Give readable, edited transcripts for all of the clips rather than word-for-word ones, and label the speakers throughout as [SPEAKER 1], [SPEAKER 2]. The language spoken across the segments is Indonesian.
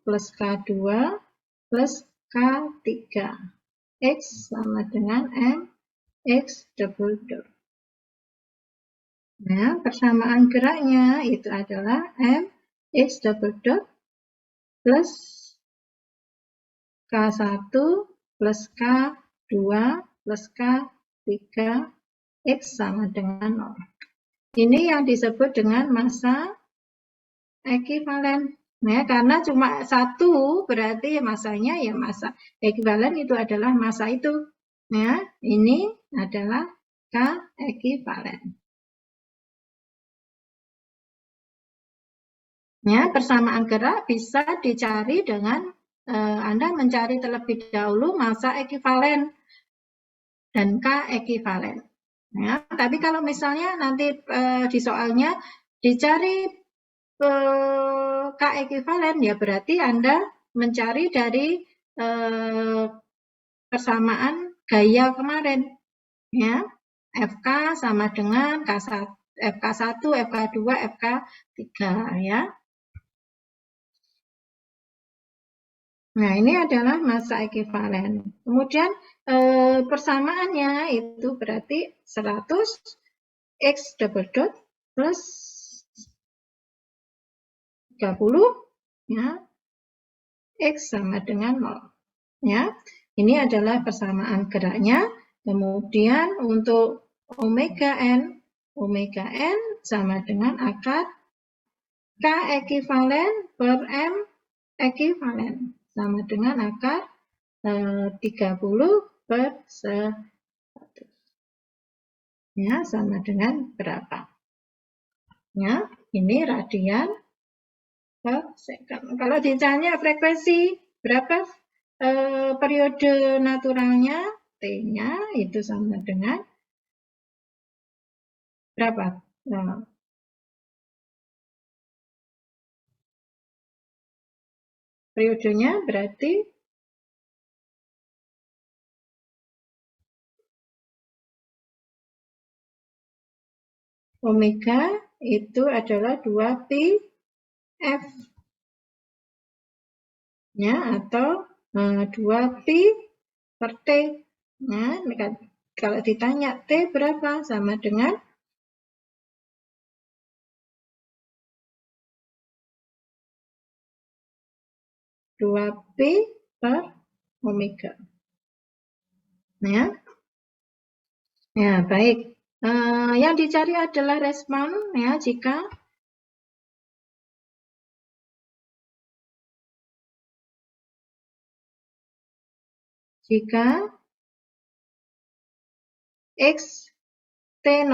[SPEAKER 1] plus K2 plus K3. X sama dengan MX double dot. Nah, persamaan geraknya itu adalah MX double dot plus K1 plus K2 plus K3 X sama dengan 0. Ini yang disebut dengan massa ekivalen. Ya, karena cuma satu berarti masanya ya massa ekivalen itu adalah massa itu. Ya, ini adalah K ekivalen. Ya, persamaan gerak bisa dicari dengan Anda mencari terlebih dahulu massa ekivalen dan K ekivalen. Ya, tapi kalau misalnya nanti di soalnya dicari K ekivalen, ya berarti Anda mencari dari persamaan gaya kemarin. Ya, FK sama dengan K1, FK1, FK2, FK3 ya. Nah, ini adalah massa ekivalen. Kemudian persamaannya itu berarti 100 X double dot plus 30 ya, X sama dengan 0. Ya, ini adalah persamaan geraknya. Kemudian untuk omega n sama dengan akar K ekivalen per M ekivalen sama dengan akar 30 per 100. Ya, sama dengan berapa? Ya, ini radian per second. Kalau ditanya frekuensi berapa periode naturalnya, T-nya itu sama dengan berapa? Nah, periodenya berarti omega itu adalah 2pi F ya, atau 2pi per T. Nah, kalau ditanya T berapa, sama dengan 2pi per omega. Ya, ya baik. Yang dicari adalah respon ya jika X T0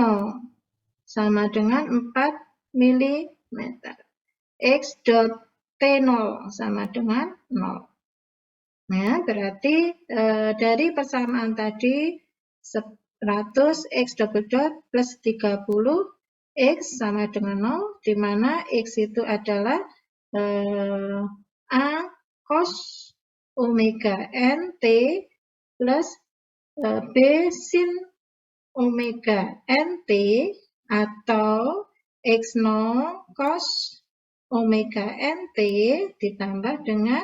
[SPEAKER 1] sama dengan 4 mm. X dot T0 sama dengan 0. Nah, berarti dari persamaan tadi 100 X double dot plus 30 X sama dengan 0, di mana X itu adalah A cos omega N T plus B sin omega N T atau X0 cos omega N T ditambah dengan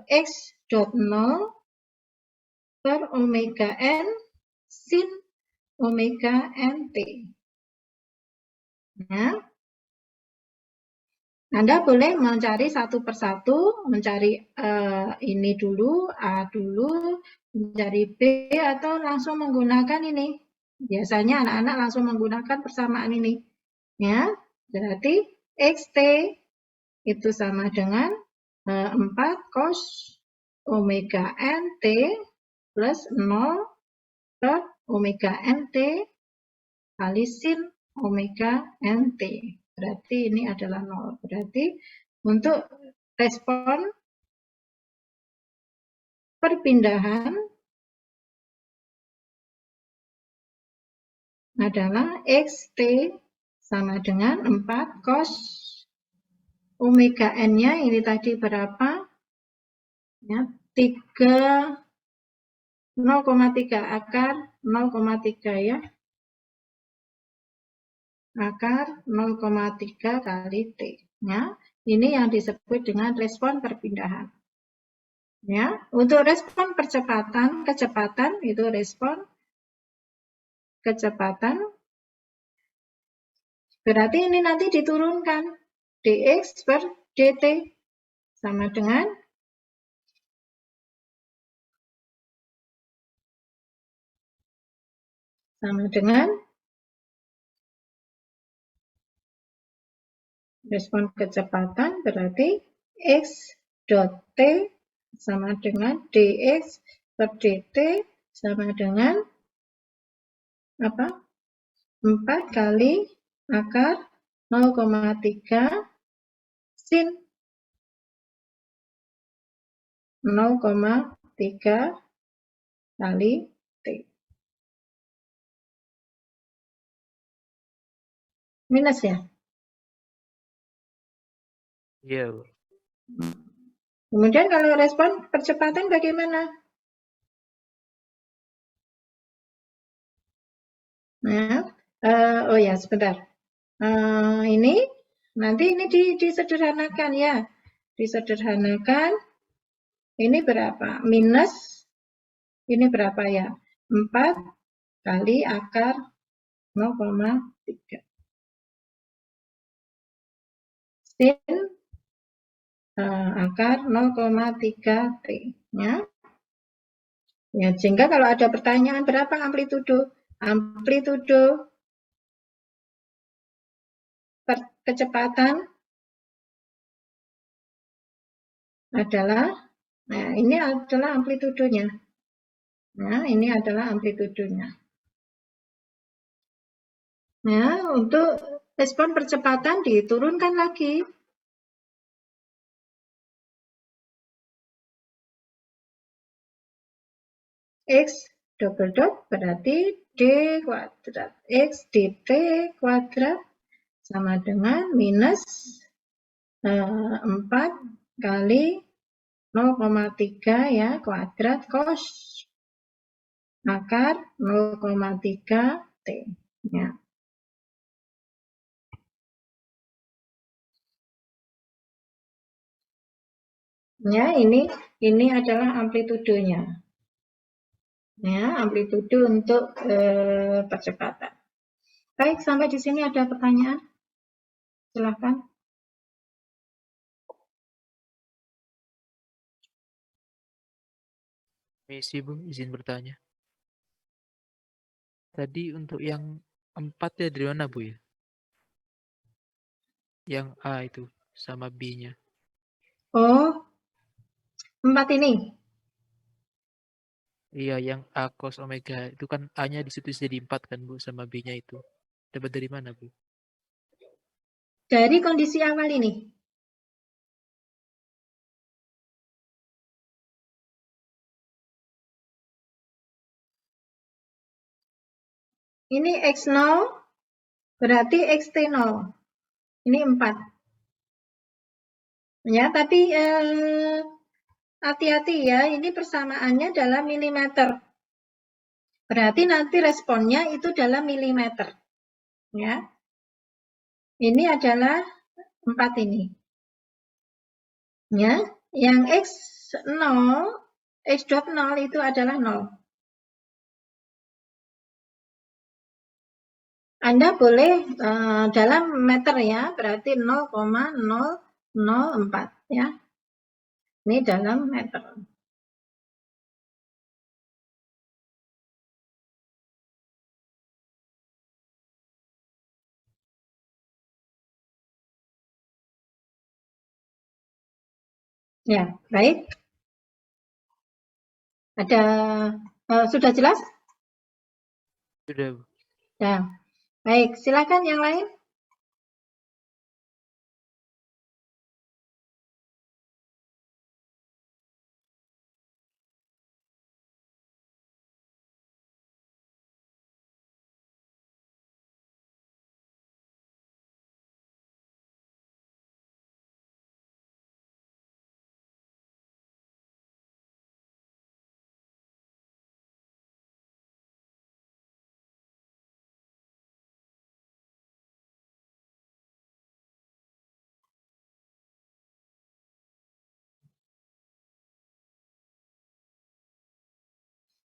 [SPEAKER 1] X dot 0 per omega N sin omega NT. Nah, Anda boleh mencari satu persatu, mencari ini dulu, A dulu, mencari B, atau langsung menggunakan ini. Biasanya anak-anak langsung menggunakan persamaan ini. Ya, berarti XT itu sama dengan 4 cos omega NT plus 0 per omega NT kali sin omega NT. Berarti ini adalah 0. Berarti untuk respon perpindahan adalah XT sama dengan 4 cos omega N-nya ini tadi berapa? Ya, 0,3 akar 0,3 ya. Akar 0,3 kali T. Ya. Ini yang disebut dengan respon perpindahan. Ya, untuk respon kecepatan itu respon kecepatan. Berarti ini nanti diturunkan dx per dt sama dengan respon kecepatan berarti x dot t sama dengan dx per dt sama dengan apa? 4 kali akar 0,3 sin 0,3 kali T. Minus ya?
[SPEAKER 2] Iya.
[SPEAKER 1] Kemudian kalau respon percepatan bagaimana? Nah, oh ya sebentar. Ini nanti ini disederhanakan ya. Disederhanakan. Ini berapa? Minus. Ini berapa ya? 4 kali akar 0,3. Sin akar 0,3 T. Ya. Ya, sehingga kalau ada pertanyaan berapa amplitudo? Amplitudo kecepatan adalah, nah ini adalah amplitudonya. Nah, ini adalah amplitudonya. Nah, untuk respon percepatan diturunkan lagi. X double dot berarti D kuadrat. X dt kuadrat sama dengan minus 4 kali 0,3 ya kuadrat cos akar 0,3 T. Ya. Ya, ini adalah amplitudonya. Ya, amplitudo untuk percepatan. Baik, sampai di sini ada pertanyaan? Silakan.
[SPEAKER 2] Misi Bu, izin bertanya. Tadi untuk yang 4 ya dari mana Bu ya? Yang A itu sama B-nya.
[SPEAKER 1] Oh, 4 ini.
[SPEAKER 2] Iya, yang A cos omega itu kan A-nya di situ jadi 4 kan Bu, sama B-nya itu. Dapat dari mana Bu?
[SPEAKER 1] Dari kondisi awal ini. Ini X0 berarti XT0. Ini 4. Ya, tapi hati-hati ya, ini persamaannya dalam milimeter. Berarti nanti responnya itu dalam milimeter. Ya. Ini adalah 4 ini. Ya, yang X0, X.0 itu adalah 0. Anda boleh dalam meter ya, berarti 0,004 ya. Ini dalam meter. Ya, baik. Ada sudah jelas?
[SPEAKER 2] Sudah Bu.
[SPEAKER 1] Ya. Baik, silakan yang lain.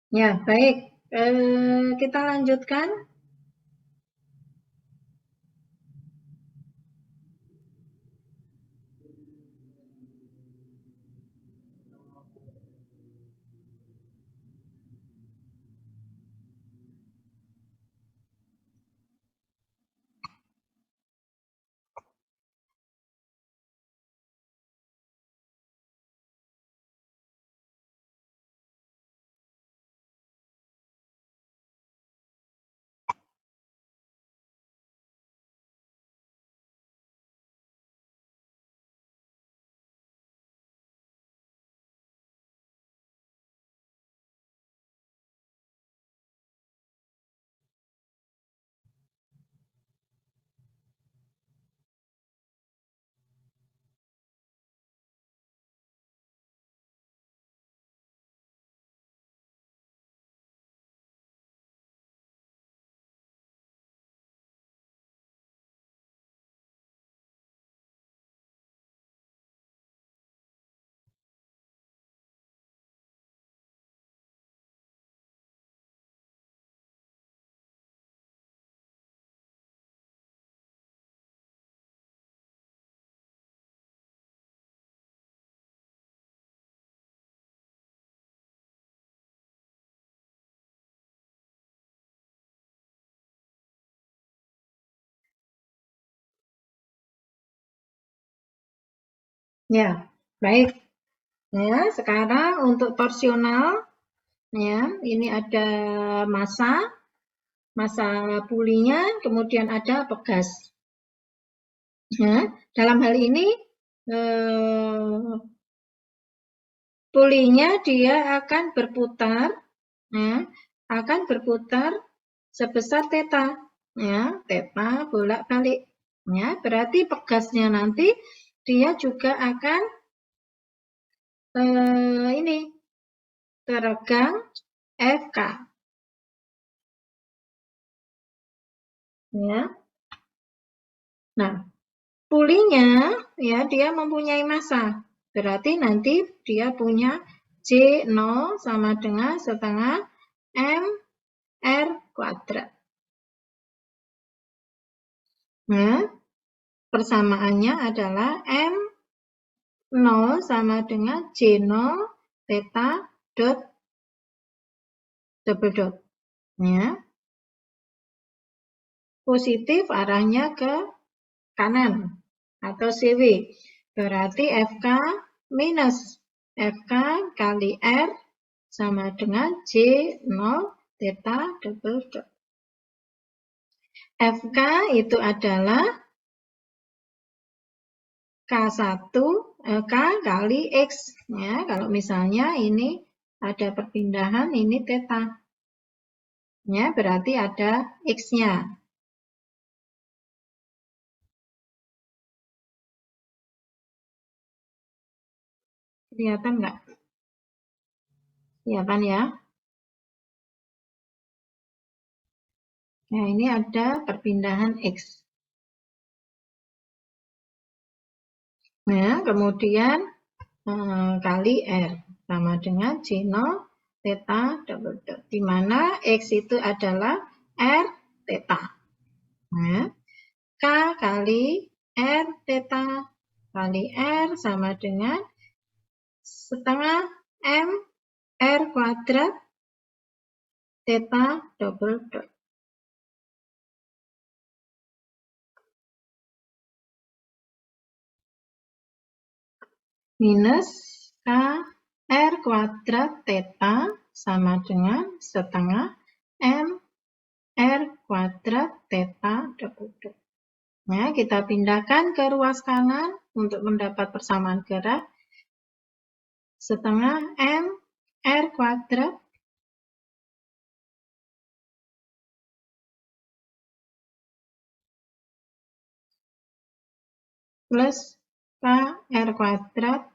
[SPEAKER 1] Ya, baik. Kita lanjutkan. Ya, baik. Ya, sekarang untuk torsional, ya, ini ada massa pulinya, kemudian ada pegas. Ya, dalam hal ini pulinya dia akan berputar, ya, sebesar theta, ya, theta bolak-balik. Ya, berarti pegasnya nanti dia juga akan ini teregang FK. Ya. Nah, pulinya ya dia mempunyai massa. Berarti nanti dia punya J0 sama dengan setengah mR kuadrat. Nah, persamaannya adalah M0 sama dengan J0 theta dot double dot. Ya. Positif arahnya ke kanan atau CW. Berarti FK minus FK kali R sama dengan J0 theta double dot. FK itu adalah K1 K kali X. Ya, kalau misalnya ini ada perpindahan ini theta. Ya, berarti ada X-nya. Kelihatan nggak? Kelihatan ya? Nah, ini ada perpindahan X. Nah, kemudian kali R sama dengan J0 theta double dot. Di mana X itu adalah R theta. Nah, K kali R theta kali R sama dengan setengah M R kuadrat theta double dot. Minus K R kuadrat theta sama dengan setengah M R kuadrat theta double dot. Nah, kita pindahkan ke ruas kanan untuk mendapat persamaan gerak. Setengah M R kuadrat plus K R kuadrat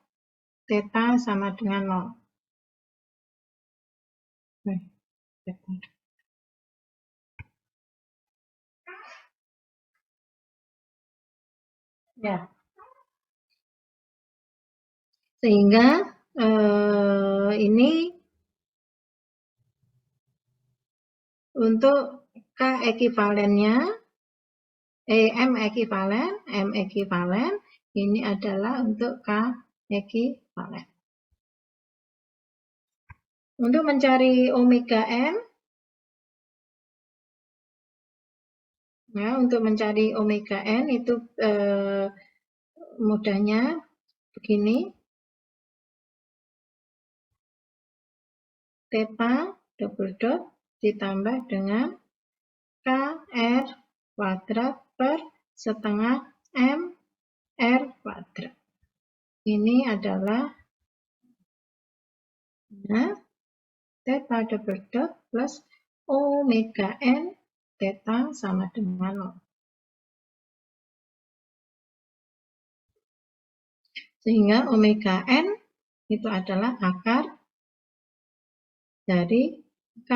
[SPEAKER 1] theta sama dengan 0. Ya. Sehingga ini Untuk K ekivalennya, M ekivalen, ini adalah untuk K ekivalen. Untuk mencari omega N, ya, untuk mencari omega N itu mudahnya begini. Theta double dot ditambah dengan KR kuadrat per setengah M R kuadrat. Ini adalah theta double dot plus omega N, theta sama dengan 0. Sehingga omega N itu adalah akar dari K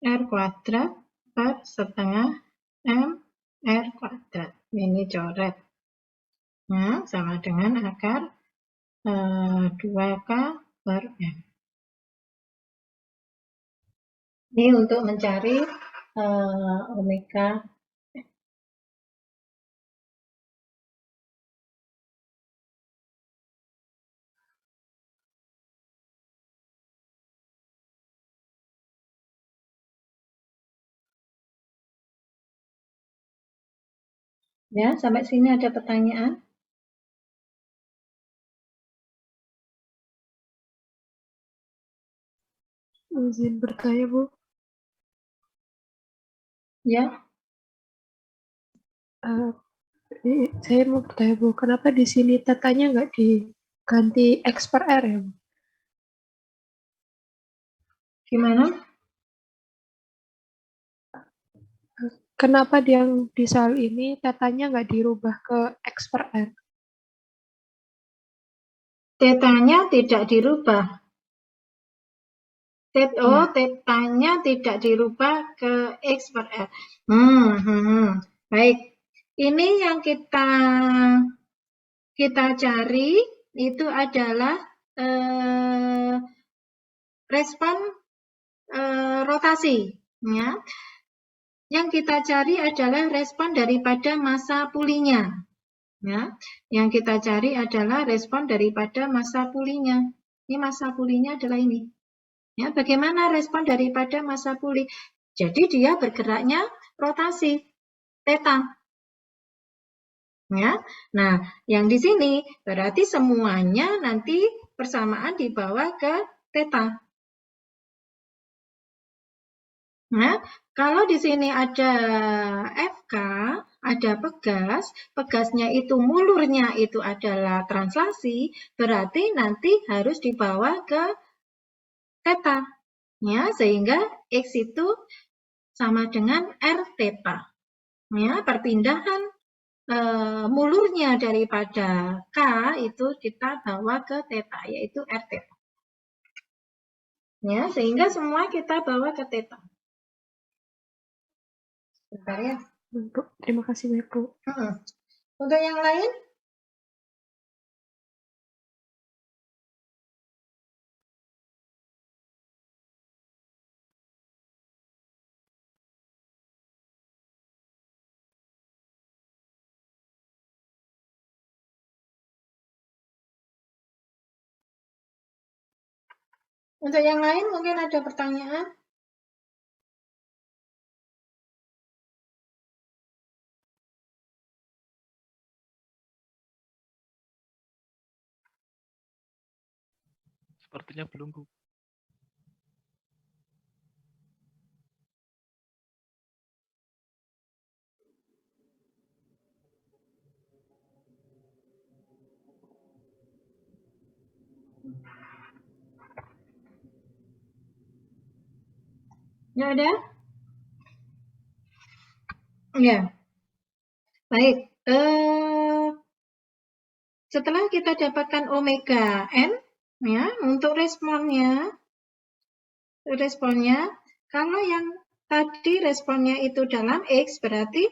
[SPEAKER 1] R kuadrat per setengah M R kuadrat. Ini coret. Nah, sama dengan akar 2K per M. Ini untuk mencari omega. Ya, sampai sini ada pertanyaan?
[SPEAKER 3] Izin bertanya, Bu.
[SPEAKER 1] Ya.
[SPEAKER 3] Saya mau bertanya, Bu, kenapa di sini tetanya nggak diganti X per R ya, Bu?
[SPEAKER 1] Gimana?
[SPEAKER 3] Kenapa yang di soal ini tetanya nggak dirubah ke X per R?
[SPEAKER 1] Tetanya tidak dirubah.
[SPEAKER 3] Ya.
[SPEAKER 1] Tetanya tidak dirubah ke X per R. Baik. Ini yang kita cari itu adalah respon rotasi. Ya. Yang kita cari adalah respon daripada massa pulihnya. Ya. Yang kita cari adalah respon daripada massa pulihnya. Ini massa pulihnya adalah ini. Ya, bagaimana respon daripada massa pulih? Jadi dia bergeraknya rotasi theta. Ya. Nah, yang di sini berarti semuanya nanti persamaan dibawa ke theta. Nah, kalau di sini ada FK, ada pegas, pegasnya itu mulurnya itu adalah translasi, berarti nanti harus dibawa ke theta. Ya, sehingga X itu sama dengan R theta. Ya, perpindahan mulurnya daripada K itu kita bawa ke theta, yaitu R theta. Ya, sehingga semua kita bawa ke theta. Bentar ya.
[SPEAKER 3] Terima kasih banyak, Bu.
[SPEAKER 1] Untuk yang lain? Untuk yang lain mungkin ada pertanyaan?
[SPEAKER 2] Sepertinya belum, Bu.
[SPEAKER 1] Nggak ada? Ya. Baik. Setelah kita dapatkan omega N, ya, untuk responnya, kalau yang tadi responnya itu dalam X, berarti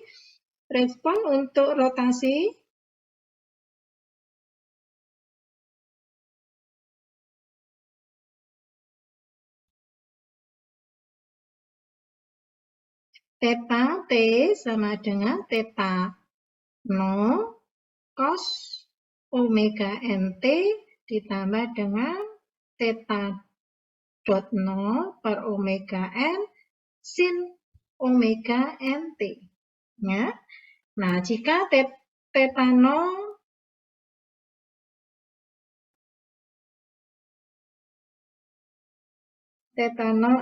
[SPEAKER 1] respon untuk rotasi theta T sama dengan theta 0 cos omega NT ditambah dengan theta dot 0 per omega N sin omega NT. Ya. Nah, jika theta 0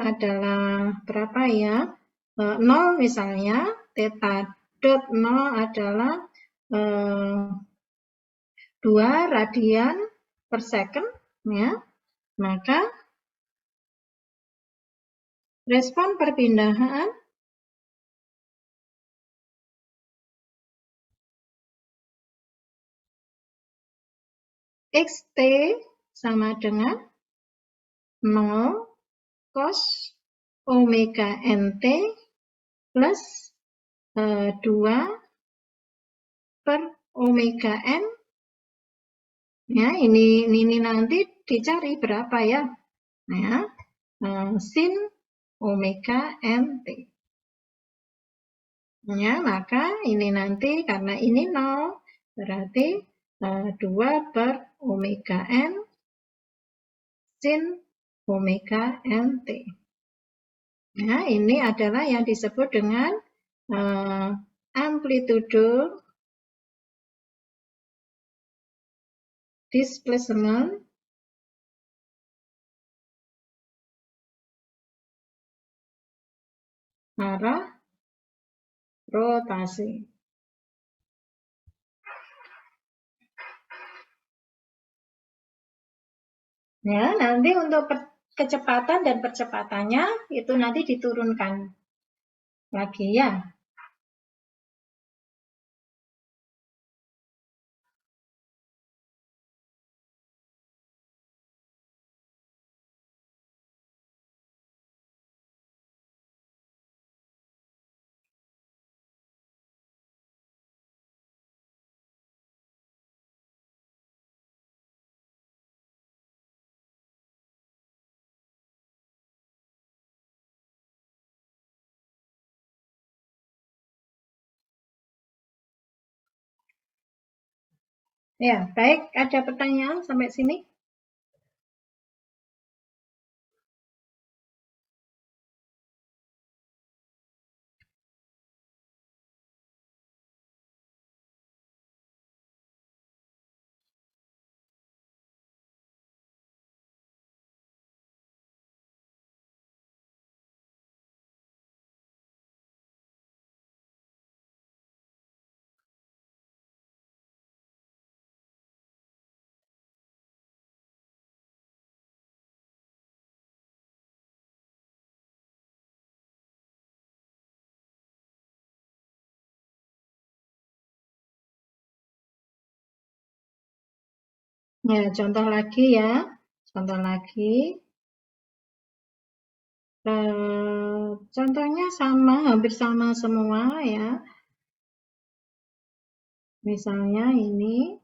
[SPEAKER 1] adalah berapa ya? 0 misalnya, theta dot 0 adalah 2 radian per second, ya. Maka respon perpindahan xt sama dengan 0 cos omega nt plus 2 per omega n. Ya, ini nanti dicari berapa ya? Ya, sin omega nt. Ya, maka ini nanti karena ini 0 berarti 2 per omega n sin omega nt. Ya, ini adalah yang disebut dengan amplitude displacement arah rotasi. Ya, nanti untuk kecepatan dan percepatannya itu nanti diturunkan lagi ya. Ya, baik. Ada pertanyaan sampai sini? Ya, contoh lagi ya. Contoh lagi. Contohnya sama, hampir sama semua ya. Misalnya ini.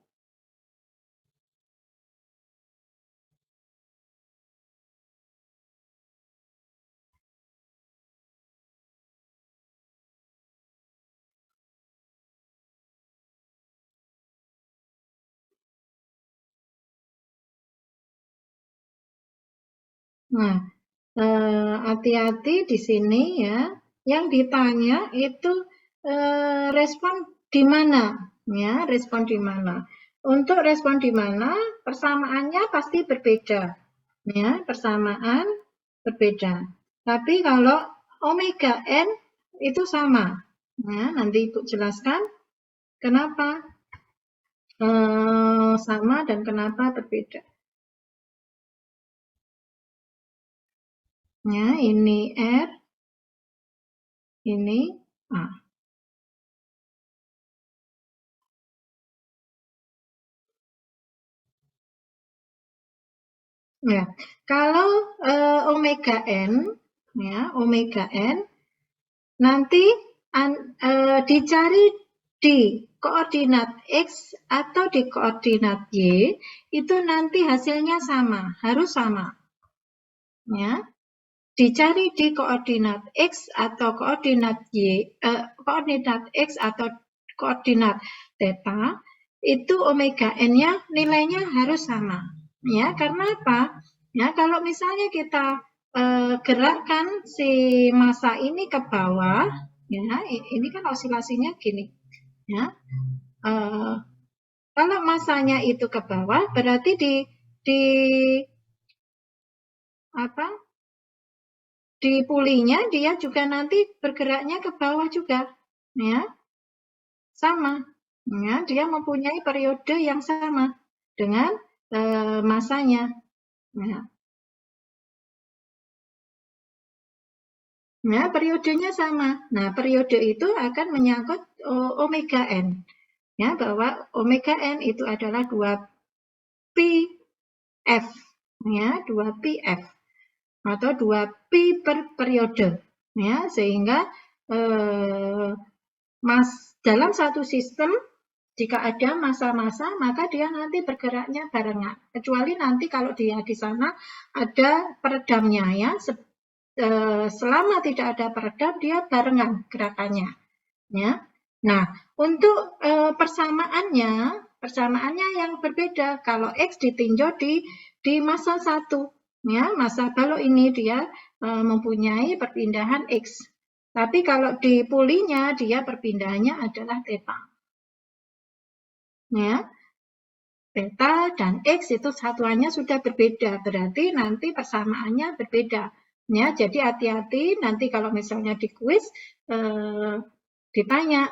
[SPEAKER 1] Nah, hati-hati di sini ya. Yang ditanya itu respon di mana? Ya, respon di mana? Untuk respon di mana, persamaannya pasti berbeda. Ya, persamaan berbeda. Tapi kalau omega n itu sama. Ya, nanti Ibu jelaskan kenapa sama dan kenapa berbeda. Ya, ini R, ini A. Ya, kalau omega n, ya omega n nanti dicari di koordinat X atau di koordinat Y, itu nanti hasilnya sama, harus sama. Ya. Dicari di koordinat X atau koordinat Y, koordinat X atau koordinat theta, itu omega n-nya nilainya harus sama. Ya, karena apa? Ya, kalau misalnya kita gerakkan si massa ini ke bawah, ya, ini kan osilasinya gini. Ya, kalau massanya itu ke bawah, berarti di pulinya dia juga nanti bergeraknya ke bawah juga, ya, sama, ya, dia mempunyai periode yang sama dengan masanya, ya. Nah, periodenya sama. Nah, periode itu akan menyangkut omega n, ya, bahwa omega n itu adalah 2πf, ya, 2πf atau 2pi per periode, ya, sehingga dalam satu sistem jika ada massa-massa maka dia nanti bergeraknya barengan, kecuali nanti kalau dia di sana ada peredamnya, ya. Selama tidak ada peredam dia barengan gerakannya, ya. Nah, untuk persamaannya yang berbeda. Kalau X ditinjau di massa 1, ya, massa balok ini dia mempunyai perpindahan X. Tapi kalau di pulinya dia perpindahannya adalah theta. Ya. Theta dan X itu satuannya sudah berbeda, berarti nanti persamaannya berbeda. Ya, jadi hati-hati nanti kalau misalnya di kuis ditanya,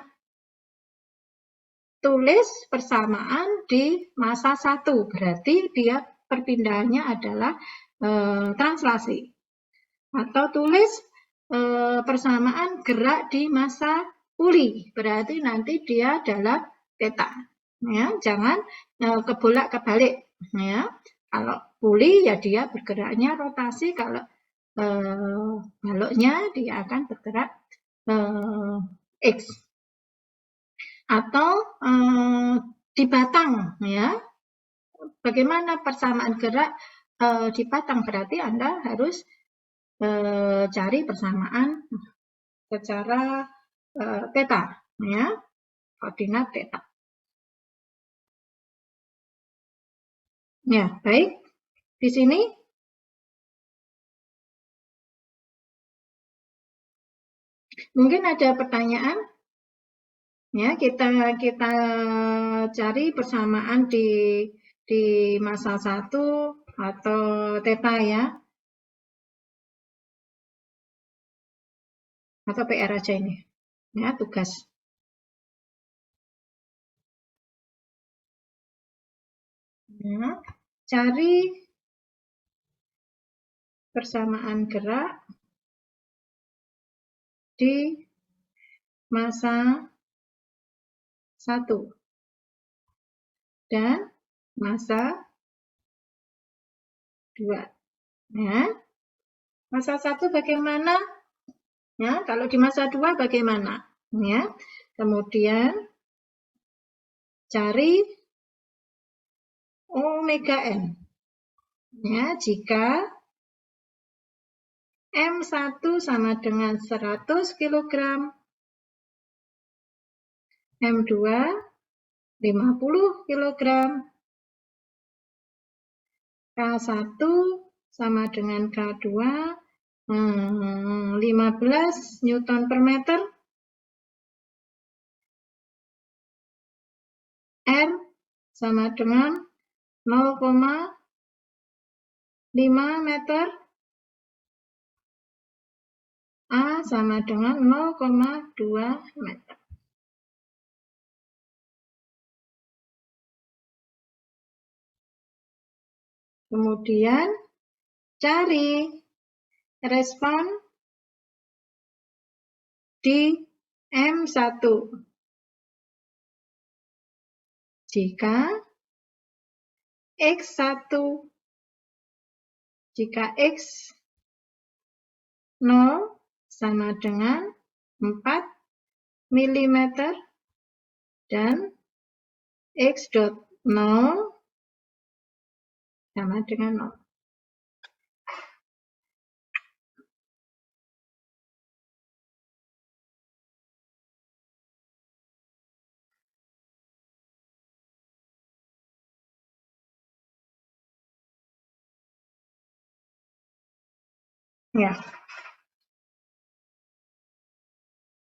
[SPEAKER 1] tulis persamaan di massa 1, berarti dia perpindahannya adalah translasi. Atau tulis persamaan gerak di massa puli, berarti nanti dia adalah theta. Ya, jangan kebolak-kebalik, ya. Kalau puli ya dia bergeraknya rotasi, kalau baloknya dia akan bergerak X. Atau di batang, ya. Bagaimana persamaan gerak di batang? Berarti Anda harus cari persamaan secara theta, ya, koordinat theta. Ya, baik. Di sini mungkin ada pertanyaan. Ya, kita cari persamaan di massa 1 atau theta, ya. Atau PR aja ini. Ya, tugas. Ya, cari persamaan gerak di massa 1 dan massa 2. Ya. Massa 1 bagaimana? Ya, kalau di massa 2 bagaimana? Ya. Kemudian cari omega n. Ya, jika M1 sama dengan 100 kg, M2 50 kg, K1 sama dengan K2 15 Newton per meter, R sama dengan 0,5 meter, A sama dengan 0,2 meter. Kemudian cari respon di M1. Jika X1, jika X0 sama dengan 4 mm dan X dot 0 sama dengan 0. Ya.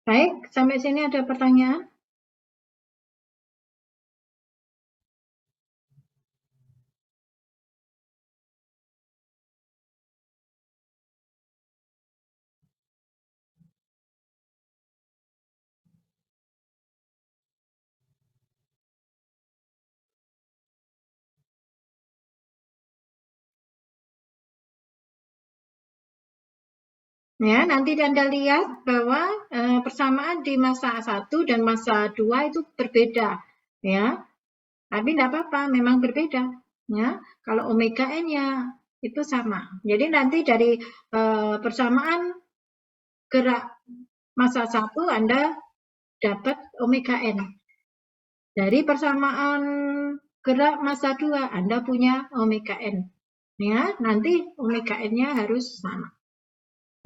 [SPEAKER 1] Baik, sampai sini ada pertanyaan? Ya, nanti Anda lihat bahwa persamaan di masa 1 dan masa 2 itu berbeda, ya. Tapi tidak apa-apa, memang berbeda, ya. Kalau omega n-nya itu sama. Jadi nanti dari persamaan gerak masa 1 Anda dapat omega n. Dari persamaan gerak masa 2 Anda punya omega n. Ya, nanti omega n-nya harus sama.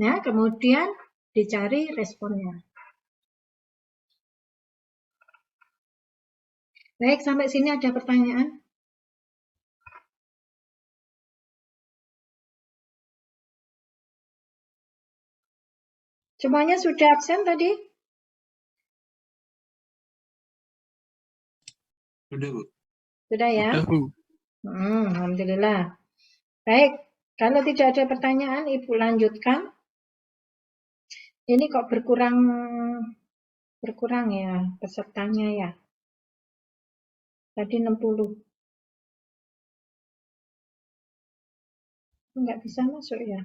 [SPEAKER 1] Ya, kemudian dicari responnya. Baik, sampai sini ada pertanyaan? Semuanya sudah absen tadi?
[SPEAKER 4] Sudah, Bu.
[SPEAKER 1] Sudah ya?
[SPEAKER 2] Udah, Bu.
[SPEAKER 1] Alhamdulillah. Baik, kalau tidak ada pertanyaan, Ibu lanjutkan. Ini kok berkurang ya pesertanya ya. Tadi 60. Enggak bisa masuk ya.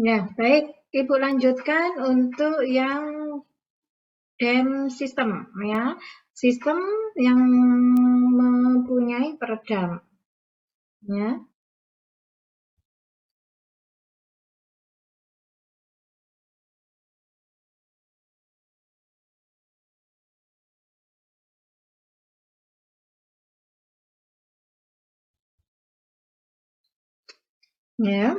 [SPEAKER 1] Ya, baik. Ibu lanjutkan untuk yang DEM sistem ya. Sistem yang mempunyai peredam. Ya. Ya,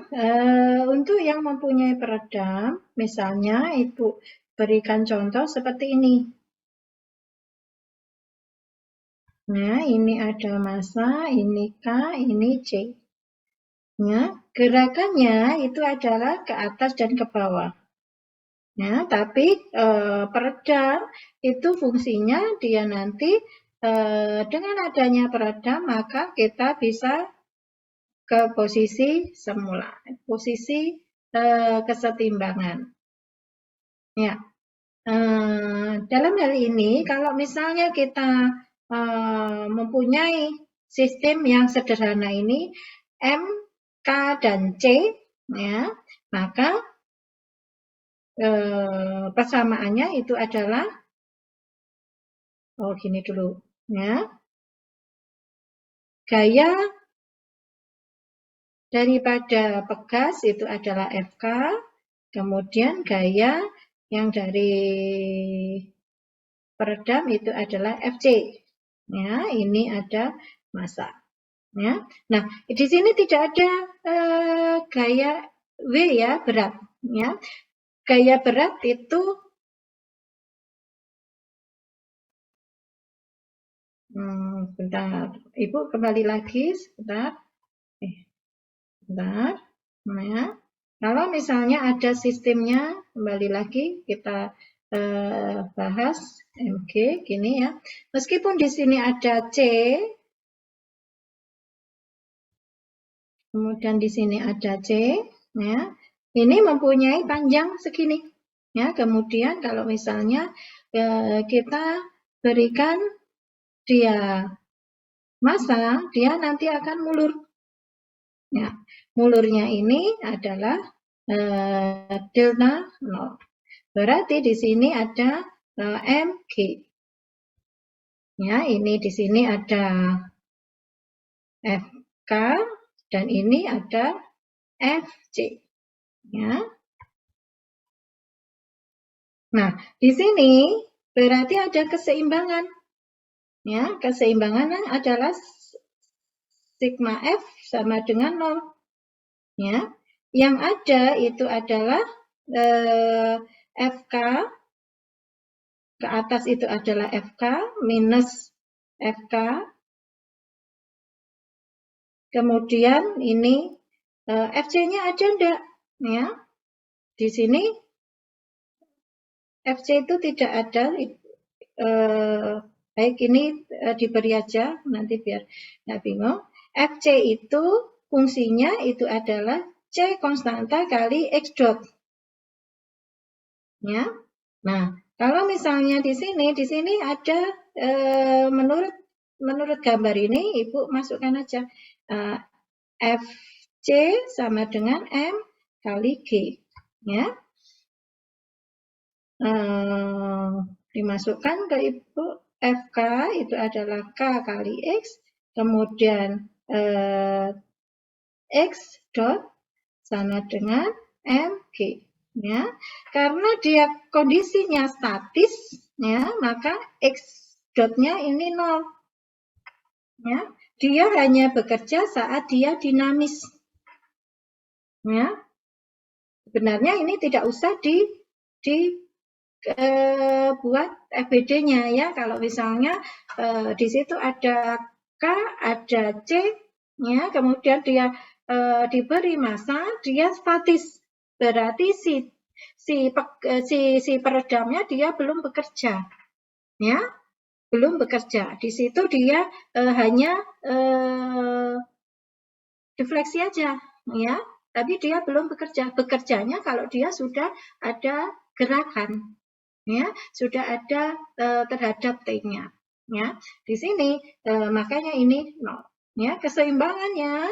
[SPEAKER 1] untuk yang mempunyai peredam, misalnya Ibu berikan contoh seperti ini. Nah, ini ada massa, ini K, ini C. Ya, gerakannya itu adalah ke atas dan ke bawah. Ya, tapi peredam itu fungsinya dia nanti dengan adanya peredam maka kita bisa ke posisi semula, posisi kesetimbangan. Ya, dalam hal ini kalau misalnya kita mempunyai sistem yang sederhana ini M, K, dan C, ya, maka persamaannya itu adalah gini dulu, ya, gaya daripada pegas itu adalah FK, kemudian gaya yang dari peredam itu adalah FC. Ya, ini ada massa. Ya. Nah, di sini tidak ada gaya W ya, berat. Ya. Gaya berat itu bentar, Ibu kembali lagi sebentar. Bentar. Nah, kalau misalnya ada sistemnya, kembali lagi kita bahas MG gini ya. Meskipun di sini ada C, kemudian di sini ada C, ya. Ini mempunyai panjang segini. Ya, kemudian kalau misalnya kita berikan dia masa dia nanti akan mulur. Ya, mulurnya ini adalah delta 0. Berarti di sini ada mg. Ya, ini di sini ada fk dan ini ada fc. Ya. Nah, di sini berarti ada keseimbangan. Ya, keseimbangannya adalah sigma F sama dengan 0. Ya. Yang ada itu adalah FK, ke atas itu adalah FK minus FK. Kemudian ini FC-nya ada enggak? Ya. Di sini FC itu tidak ada. Baik, ini diberi aja nanti biar nggak bingung. FC itu fungsinya itu adalah C konstanta kali X dot. Ya. Nah, kalau misalnya di sini ada menurut gambar ini Ibu masukkan aja FC sama dengan M kali G. Ya. Dimasukkan ke Ibu, FK itu adalah K kali X, kemudian X dot sama dengan MG. Ya. Karena dia kondisinya statis, ya, maka X dotnya ini 0. Ya. Dia hanya bekerja saat dia dinamis. Ya. Sebenarnya ini tidak usah buat FBD-nya ya. Kalau misalnya di situ ada K, ada C, ya, kemudian dia diberi massa, dia statis. Berarti si peredamnya dia belum bekerja, ya, belum bekerja. Di situ dia hanya defleksi aja, ya. Tapi dia belum bekerja. Bekerjanya kalau dia sudah ada gerakan. Ya, sudah ada terhadap T-nya. Ya, di sini makanya ini 0. Ya, keseimbangannya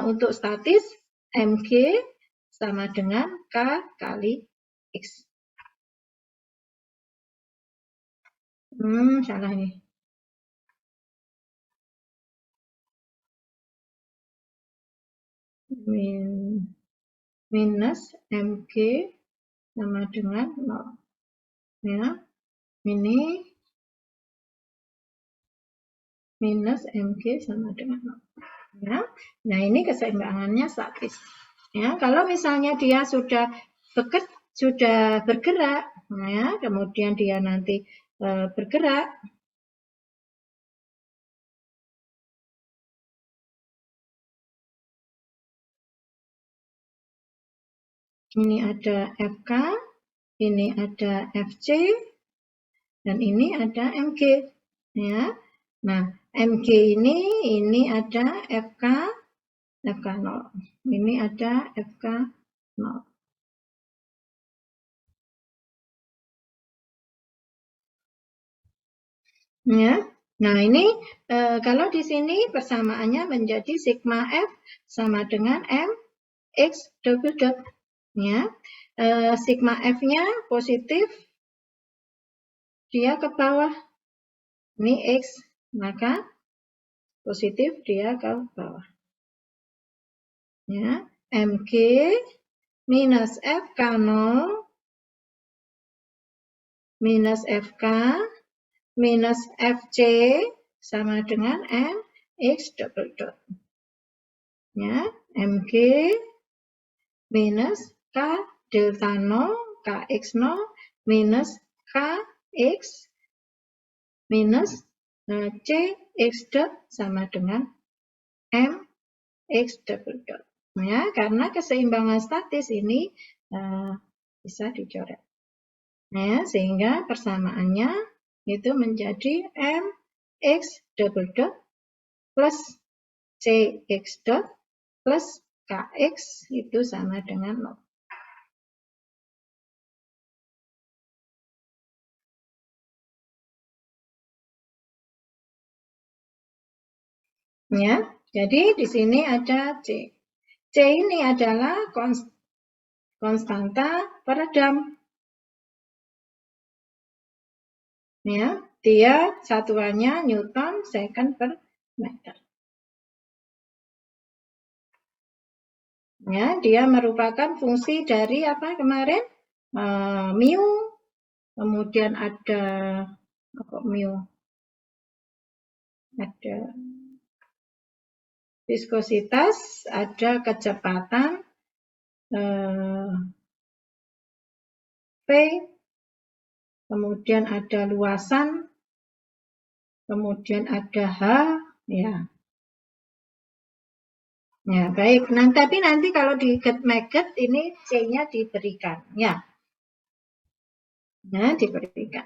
[SPEAKER 1] untuk statis mg sama dengan K kali X. Salah nih. Minus mg sama dengan 0. Ya, ini minus mg sama dengan 0. Ya. Nah, ini keseimbangannya statis. Ya, kalau misalnya dia sudah bergerak, ya, kemudian dia nanti bergerak, ini ada FK, ini ada FC, dan ini ada MG. Ya. Nah, MG ini ada FK 0. Ini ada FK 0. Ya. Nah, ini kalau di sini persamaannya menjadi sigma F sama dengan M X double dot. Ya. Sigma F-nya positif, dia ke bawah. Ini X, maka positif dia ke bawah. Ya. MG minus FK0 minus FK minus FC sama dengan M X double dot. Ya, MG minus K delta 0 KX0 minus KX minus C X dot sama dengan M X double dot. Ya, karena keseimbangan statis ini bisa dicoret. Ya, sehingga persamaannya itu menjadi M X double dot plus C X dot plus KX itu sama dengan 0. Ya, jadi di sini ada C. C ini adalah konstanta peredam. Ya, dia satuannya Newton second per meter. Ya, dia merupakan fungsi dari apa kemarin? Mu, kemudian ada apa mu? Ada viskositas, ada kecepatan V, kemudian ada luasan, kemudian ada H, ya. Ya, baik. Tapi nanti kalau di get maggot ini C-nya diberikan, ya. Nah, diberikan.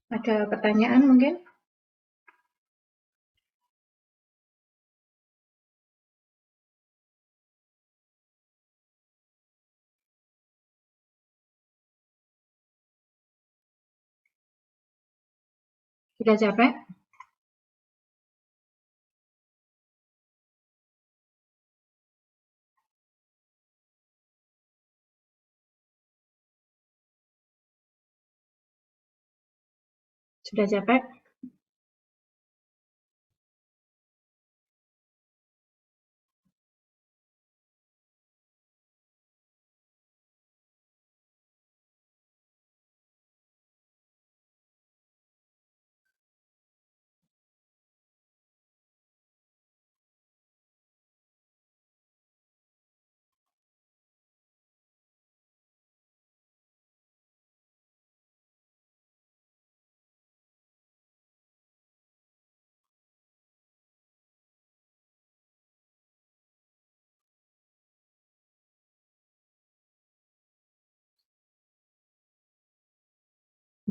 [SPEAKER 1] Ada pertanyaan mungkin? Sudah capek? Sudah capek?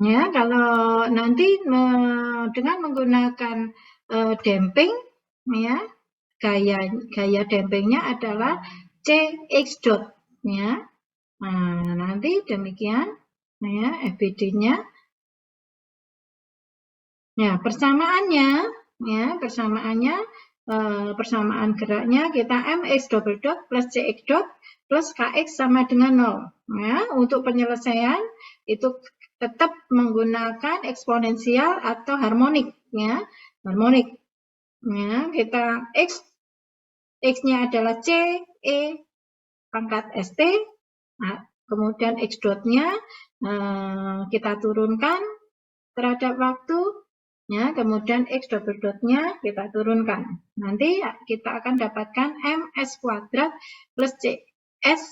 [SPEAKER 1] Ya, kalau nanti dengan menggunakan damping, ya, gaya dampingnya adalah CX dot, ya. Nah, nanti demikian, ya, FBD-nya. Ya, persamaannya, persamaan geraknya kita MX double dot plus CX dot plus KX sama dengan 0. Ya, untuk penyelesaian itu tetap menggunakan eksponensial atau harmonik, ya. Harmonik. Ya, kita X-nya adalah C, E, pangkat ST. Nah, kemudian X dot-nya kita turunkan terhadap waktu. Ya, kemudian X double dot-nya kita turunkan. Nanti kita akan dapatkan MS kuadrat plus CS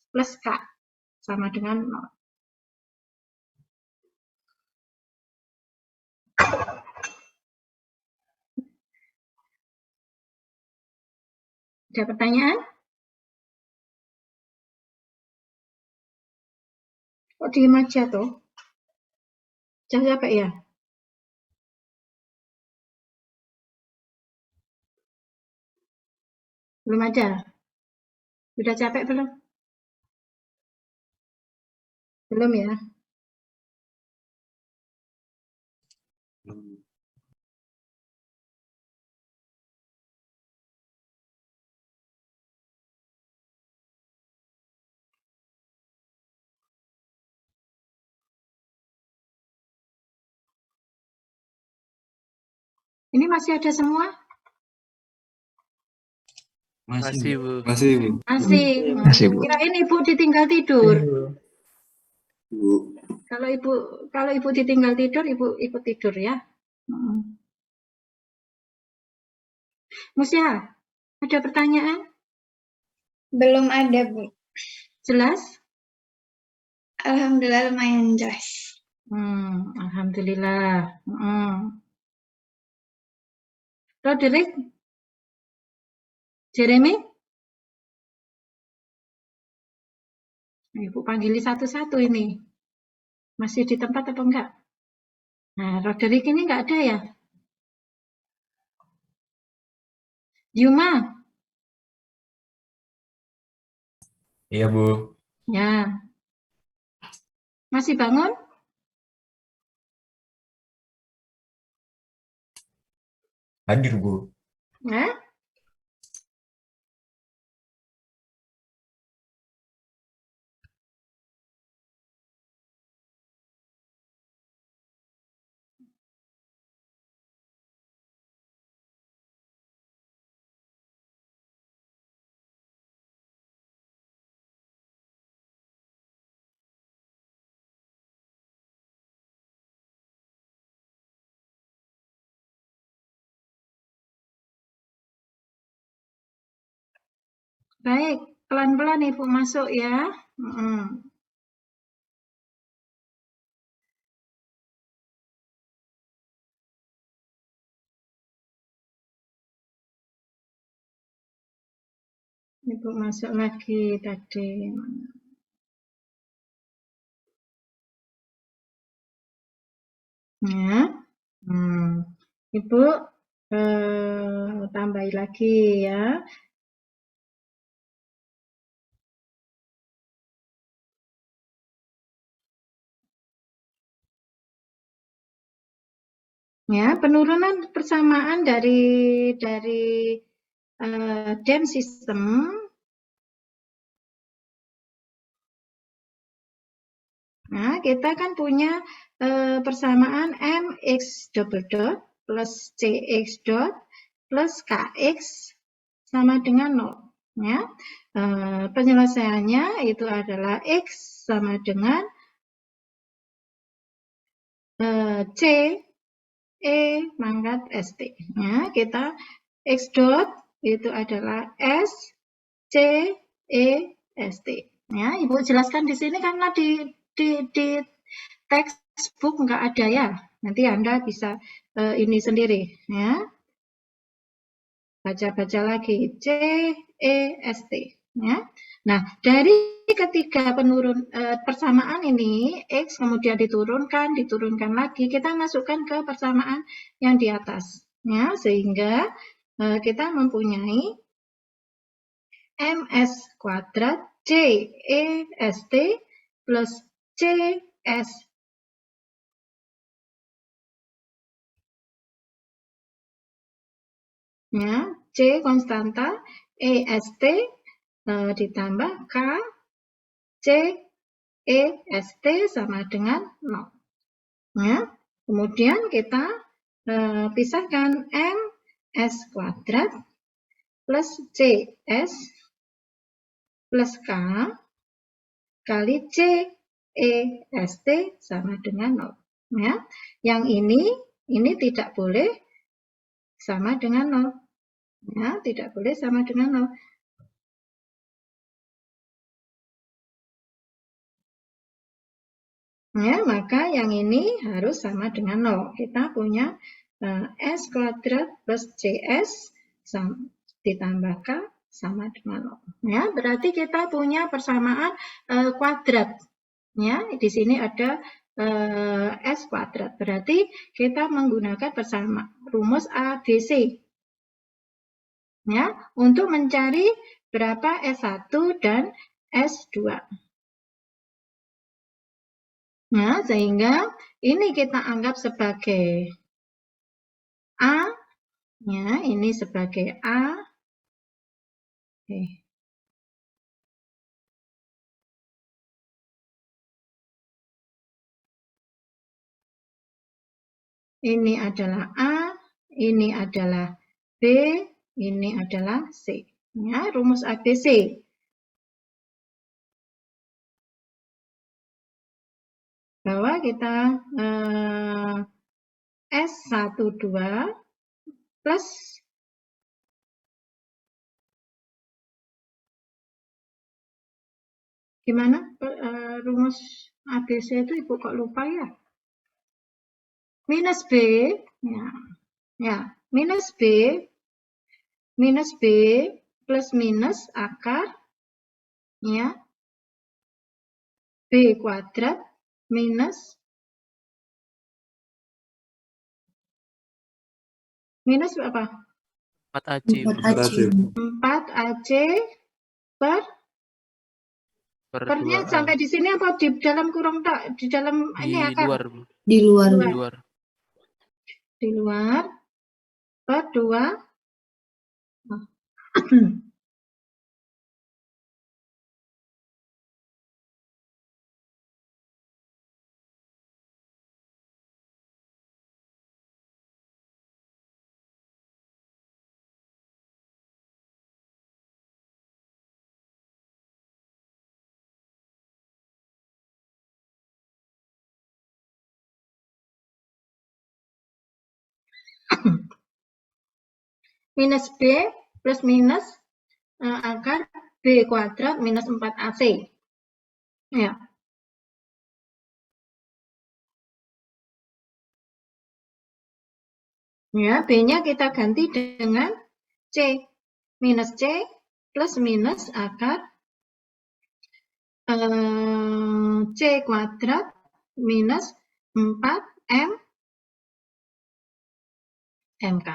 [SPEAKER 1] plus K sama dengan 0. Ada pertanyaan? Kok diem aja tuh? Jangan capek ya? Belum ada? Sudah capek belum? Belum ya? Ini masih ada semua?
[SPEAKER 2] Masih, Bu.
[SPEAKER 4] Masih, Bu.
[SPEAKER 1] Masih.
[SPEAKER 3] Masih, Bu.
[SPEAKER 1] Kirain Ibu ditinggal tidur. Kalau Ibu ditinggal tidur, Ibu ikut tidur ya. Musya, ada pertanyaan?
[SPEAKER 5] Belum ada, Bu.
[SPEAKER 1] Jelas?
[SPEAKER 5] Alhamdulillah lumayan jelas.
[SPEAKER 1] Alhamdulillah. Roderick? Jeremy? Ibu panggil satu-satu ini. Masih di tempat atau enggak? Nah, Roderick ini enggak ada ya? Yuma?
[SPEAKER 4] Iya, Bu.
[SPEAKER 1] Ya. Masih bangun?
[SPEAKER 4] Hadir, Bu.
[SPEAKER 1] Ya. Baik, pelan-pelan Ibu masuk ya. Ibu masuk lagi tadi. Ya. Ibu tambahi lagi ya. Ya, penurunan persamaan dari DEM sistem Nah, kita kan punya persamaan mx double dot plus cx dot plus kx sama dengan 0. Ya. Penyelesaiannya itu adalah x sama dengan c e pangkat st. Ya, kita x dot itu adalah s c e st. Ya, Ibu jelaskan di sini karena di textbook nggak ada ya. Nanti Anda bisa ini sendiri ya. Baca-baca lagi C E S T ya. Nah, dari ketiga persamaan ini X kemudian diturunkan lagi, kita masukkan ke persamaan yang di atas ya, sehingga kita mempunyai MS kuadrat C E S T plus C S ya, C konstanta, EST ditambah K, C, EST sama dengan 0. Ya. Kemudian kita pisahkan M, S kuadrat plus CS plus K kali C, EST sama dengan 0. Ya. Yang ini tidak boleh sama dengan 0. Ya, tidak boleh sama dengan 0. Ya, maka yang ini harus sama dengan 0. Kita punya S kuadrat plus CS ditambah K sama dengan 0. Ya, berarti kita punya persamaan kuadrat. Ya, di sini ada S kuadrat. Berarti kita menggunakan rumus ABC. Ya, untuk mencari berapa S1 dan S2. Nah, sehingga ini kita anggap sebagai A, ya, ini sebagai A. Oke. Ini adalah A, ini adalah B, ini adalah C. Ya, rumus ABC. Bahwa kita S12 plus gimana rumus ABC itu Ibu kok lupa ya? Minus B, ya, minus B plus minus akar, ya, B kuadrat minus apa?
[SPEAKER 2] 4AC.
[SPEAKER 1] 4AC pernya sampai di sini apa di dalam kurung tak? Di dalam ini akar?
[SPEAKER 2] Di luar.
[SPEAKER 1] Di luar. per 2. Minus B plus minus akar B kuadrat minus 4AC. Ya. Ya, B-nya kita ganti dengan C. Minus C plus minus akar C kuadrat minus 4M MK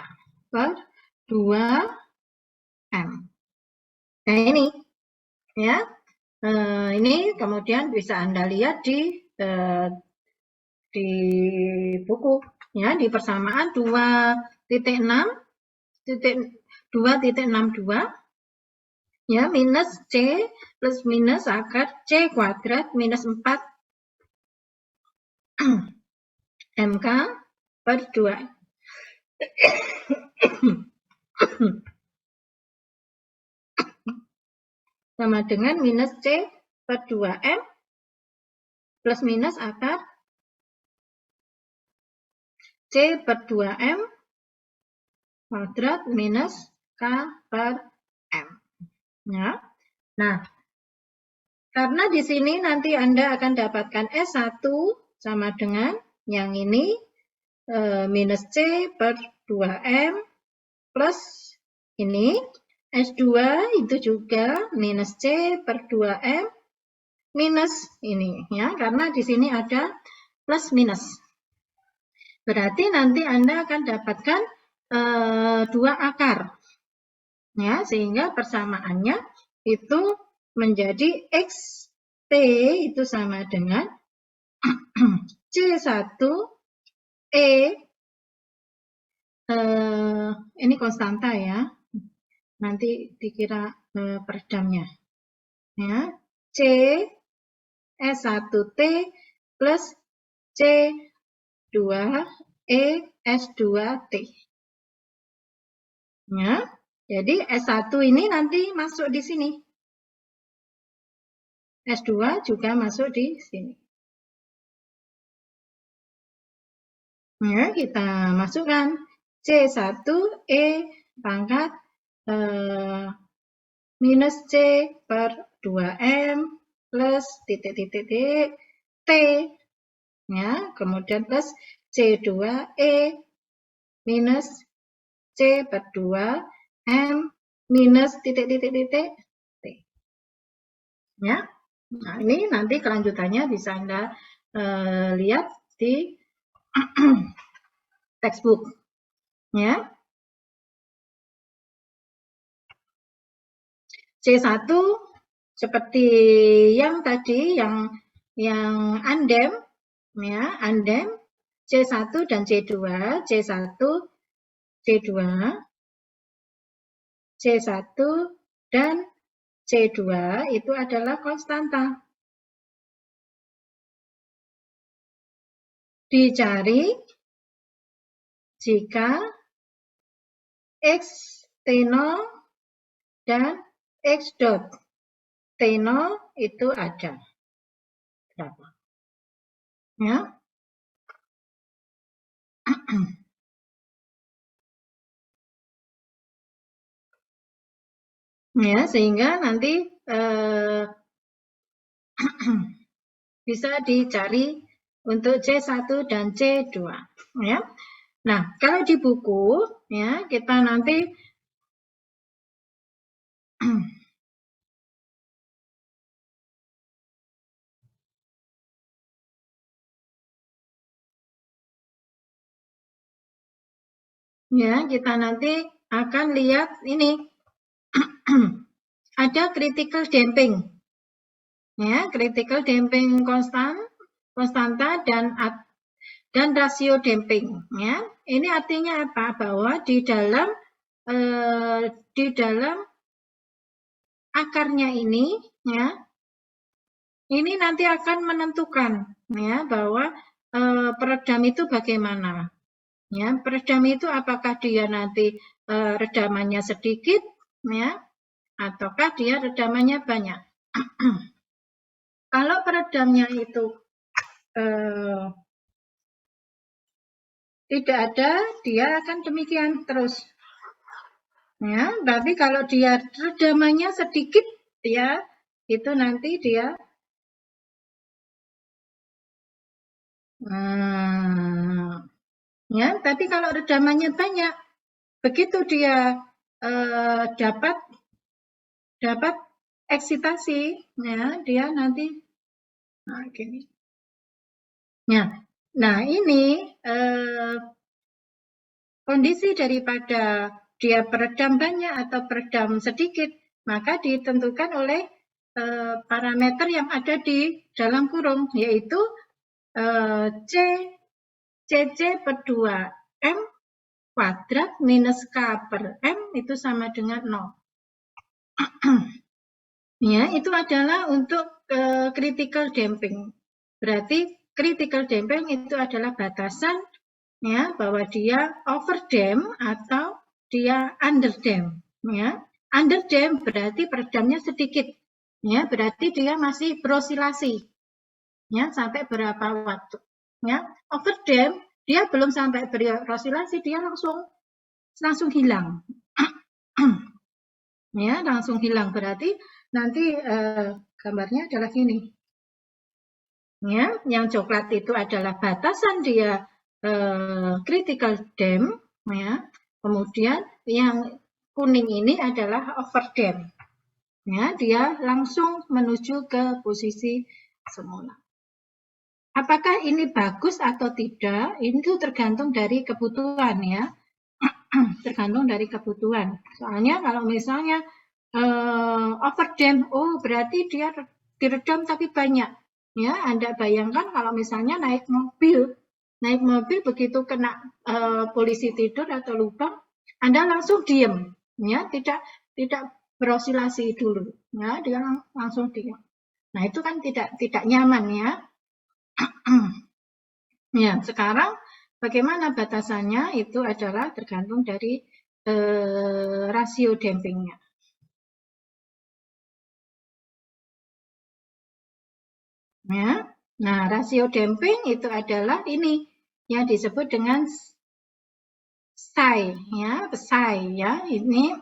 [SPEAKER 1] per 2M. Nah ini ya, ini kemudian bisa Anda lihat di buku ya, di persamaan 2.62 ya, minus C plus minus akar C kuadrat minus 4 MK per 2. Sama dengan minus C per 2M plus minus akar C per 2M kuadrat minus K per M. Ya. Nah, karena di sini nanti Anda akan dapatkan S1 sama dengan yang ini minus C per 2M plus ini S2 itu juga minus C per 2M minus ini ya, karena di sini ada plus minus. Berarti nanti Anda akan dapatkan 2 akar. Ya, sehingga persamaannya itu menjadi XT itu sama dengan C1E ini konstanta ya. Nanti dikira peredamnya. Ya, C S1T plus C2E S2T. Ya, jadi S1 ini nanti masuk di sini. S2 juga masuk di sini. Ya, kita masukkan C1E pangkat minus C per 2M plus titik-titik T. Ya, kemudian plus C2E minus C per 2M minus titik-titik T. Ya. Nah, ini nanti kelanjutannya bisa Anda lihat di textbook. Ya. C1 seperti yang tadi yang andem ya, andem C1 dan C2, C1 C2 C1 dan C2 itu adalah konstanta. Dicari jika X T0 dan X dot T0 itu ada. Berapa? Ya. Ya, sehingga nanti bisa dicari untuk C1 dan C2 ya. Nah, kalau di buku ya, kita nanti ya, kita nanti akan lihat ini ada critical damping. Ya, critical damping konstanta dan dan rasio damping. Ya, ini artinya apa? Bahwa di dalam akarnya ini, ya, ini nanti akan menentukan, ya, bahwa peredam itu bagaimana. Ya, peredam itu apakah dia nanti redamannya sedikit, ya, ataukah dia redamannya banyak. Kalau peredamnya itu tidak ada, dia akan demikian terus. Ya, tapi kalau dia redamannya sedikit, ya, itu nanti dia ya, tapi kalau redamannya banyak, begitu dia dapat eksitasi, ya, dia nanti gini. Nah, ini kondisi daripada dia peredam banyak atau peredam sedikit, maka ditentukan oleh parameter yang ada di dalam kurung, yaitu CC per 2M kuadrat minus K per M itu sama dengan 0. Ya, itu adalah untuk critical damping. Berarti critical damping itu adalah batasan, ya, bahwa dia overdamp atau dia underdamp. Ya. Underdamp berarti peredamnya sedikit. Ya, berarti dia masih berosilasi. Ya, sampai berapa waktu. Ya. Overdamp dia belum sampai berosilasi, dia langsung hilang. Ya, langsung hilang. Berarti nanti gambarnya adalah gini. Ya, yang coklat itu adalah batasan dia critical damp, ya. Kemudian yang kuning ini adalah overdamp. Ya, dia langsung menuju ke posisi semula. Apakah ini bagus atau tidak? Itu tergantung dari kebutuhan, ya. Tergantung dari kebutuhan. Soalnya kalau misalnya overdamp, oh berarti dia diredam tapi banyak. Ya, Anda bayangkan kalau misalnya naik mobil begitu kena polisi tidur atau lupa, Anda langsung diem, ya, tidak berosilasi dulu, ya, dia langsung diem. Nah, itu kan tidak nyaman, ya. Ya, sekarang bagaimana batasannya? Itu adalah tergantung dari rasio dampingnya. Ya. Nah, rasio damping itu adalah ini yang disebut dengan psi, ya, psi, ya, ini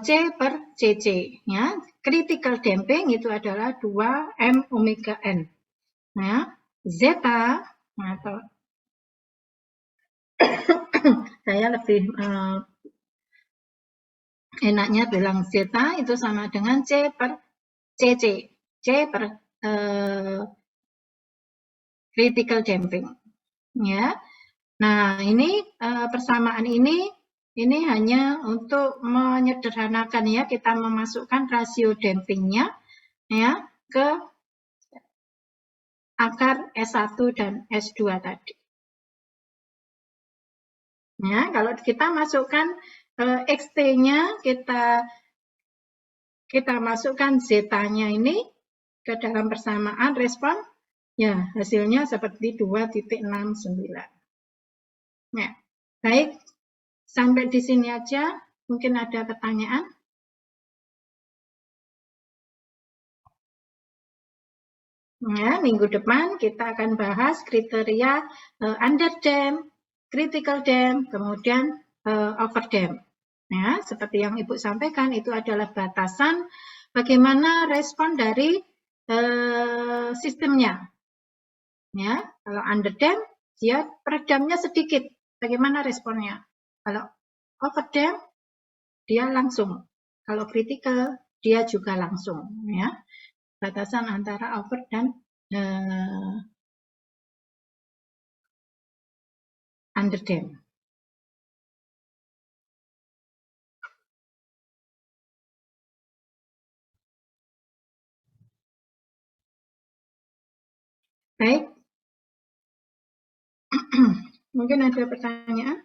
[SPEAKER 1] C per CC, ya. Critical damping itu adalah 2M omega N. Nah, zeta atau saya lebih enaknya bilang zeta itu sama dengan C per CC. C per critical damping. Ya. Nah, ini persamaan ini hanya untuk menyederhanakan, ya, kita memasukkan rasio dampingnya, ya, ke akar S1 dan S2 tadi. Ya, kalau kita masukkan XT-nya, kita masukkan Z-nya ini ke dalam persamaan respon, ya, hasilnya seperti 2,69. Ya, baik. Sampai di sini aja. Mungkin ada pertanyaan? Ya, minggu depan kita akan bahas kriteria underdamp, critical damp, kemudian overdamp. Ya, seperti yang Ibu sampaikan, itu adalah batasan bagaimana respon dari sistemnya. Ya, kalau underdamp, dia peredamnya sedikit. Bagaimana responnya? Kalau overdamp, dia langsung. Kalau critical, dia juga langsung. Ya, batasan antara over dan underdamp. Baik, Mungkin ada pertanyaan?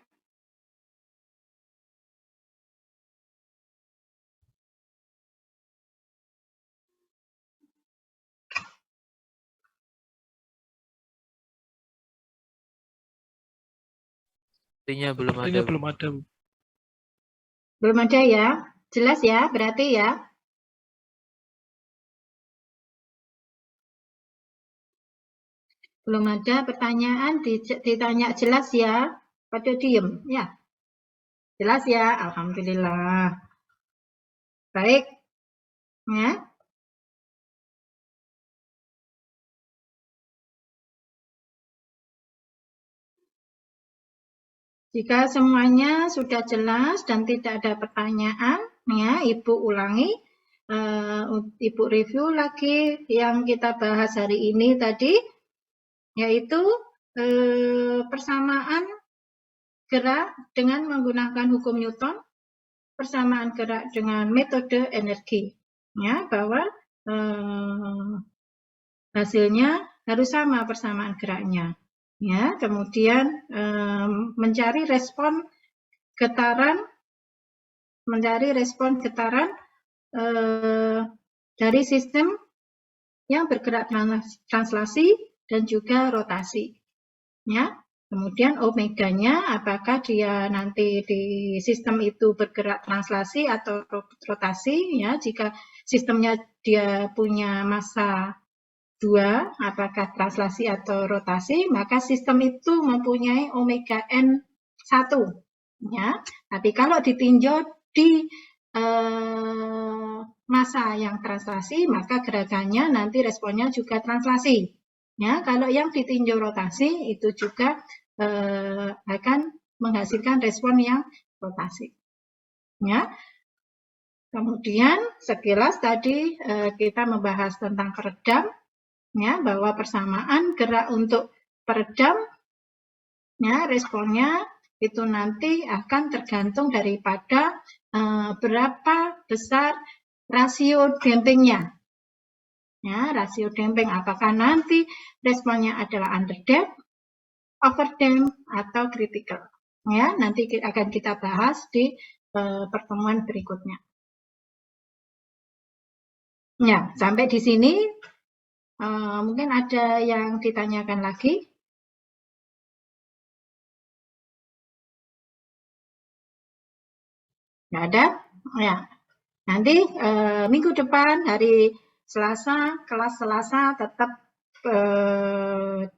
[SPEAKER 2] Sepertinya belum ada.
[SPEAKER 6] Sepertinya
[SPEAKER 2] Bu.
[SPEAKER 6] belum ada, Bu.
[SPEAKER 1] Belum ada ya? Jelas ya, berarti ya? Belum ada pertanyaan, ditanya jelas ya? Pada diem, ya? Jelas ya? Alhamdulillah. Baik. Ya. Jika semuanya sudah jelas dan tidak ada pertanyaan, ya, Ibu ulangi, Ibu review lagi yang kita bahas hari ini tadi, yaitu persamaan gerak dengan menggunakan hukum Newton, persamaan gerak dengan metode energi, ya, bahwa hasilnya harus sama persamaan geraknya. Ya, kemudian mencari respon getaran dari sistem yang bergerak translasi dan juga rotasi. Ya, kemudian omeganya apakah dia nanti di sistem itu bergerak translasi atau rotasi? Ya, jika sistemnya dia punya massa 2, apakah translasi atau rotasi, maka sistem itu mempunyai omega n 1. Ya. Tapi kalau ditinjau di massa yang translasi, maka gerakannya nanti responnya juga translasi. Ya, kalau yang ditinjau rotasi itu juga akan menghasilkan respon yang rotasi. Ya. Kemudian sekilas tadi kita membahas tentang peredam. Ya, bahwa persamaan gerak untuk peredam, ya, responnya itu nanti akan tergantung daripada berapa besar rasio dampingnya. Ya, rasio damping apakah nanti responnya adalah underdamped, overdamped, atau critical. Ya, nanti akan kita bahas di pertemuan berikutnya. Ya, sampai di sini. Mungkin ada yang ditanyakan lagi? Nggak ada? Ya. Nanti minggu depan hari Selasa, kelas Selasa tetap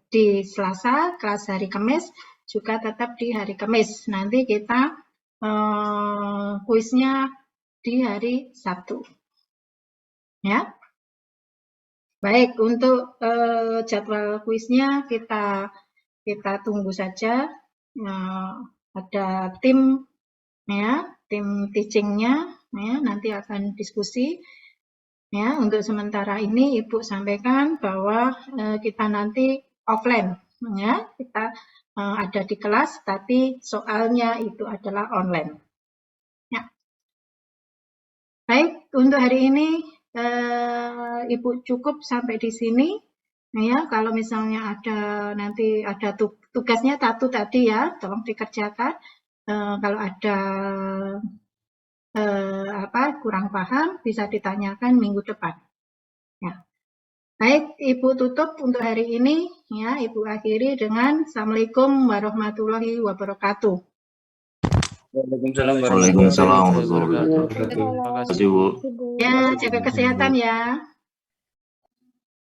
[SPEAKER 1] di Selasa, kelas hari Kamis juga tetap di hari Kamis. Nanti kita kuisnya di hari Sabtu. Ya. Baik, untuk jadwal kuisnya kita tunggu saja. Ada tim, ya, tim teachingnya, ya, nanti akan diskusi. Ya, untuk sementara ini Ibu sampaikan bahwa kita nanti offline, ya, kita ada di kelas, tapi soalnya itu adalah online. Ya. Baik, untuk hari ini. Ibu cukup sampai di sini, ya. Kalau misalnya nanti ada tugasnya tadi ya, tolong dikerjakan. Kalau ada kurang paham bisa ditanyakan minggu depan. Ya. Baik, Ibu tutup untuk hari ini, ya. Ibu akhiri dengan Assalamualaikum warahmatullahi wabarakatuh.
[SPEAKER 7] Waalaikumsalam warahmatullahi wabarakatuh.
[SPEAKER 2] Terima kasih.
[SPEAKER 7] Terima kasih, Bu.
[SPEAKER 1] Ya, jaga kesehatan ya.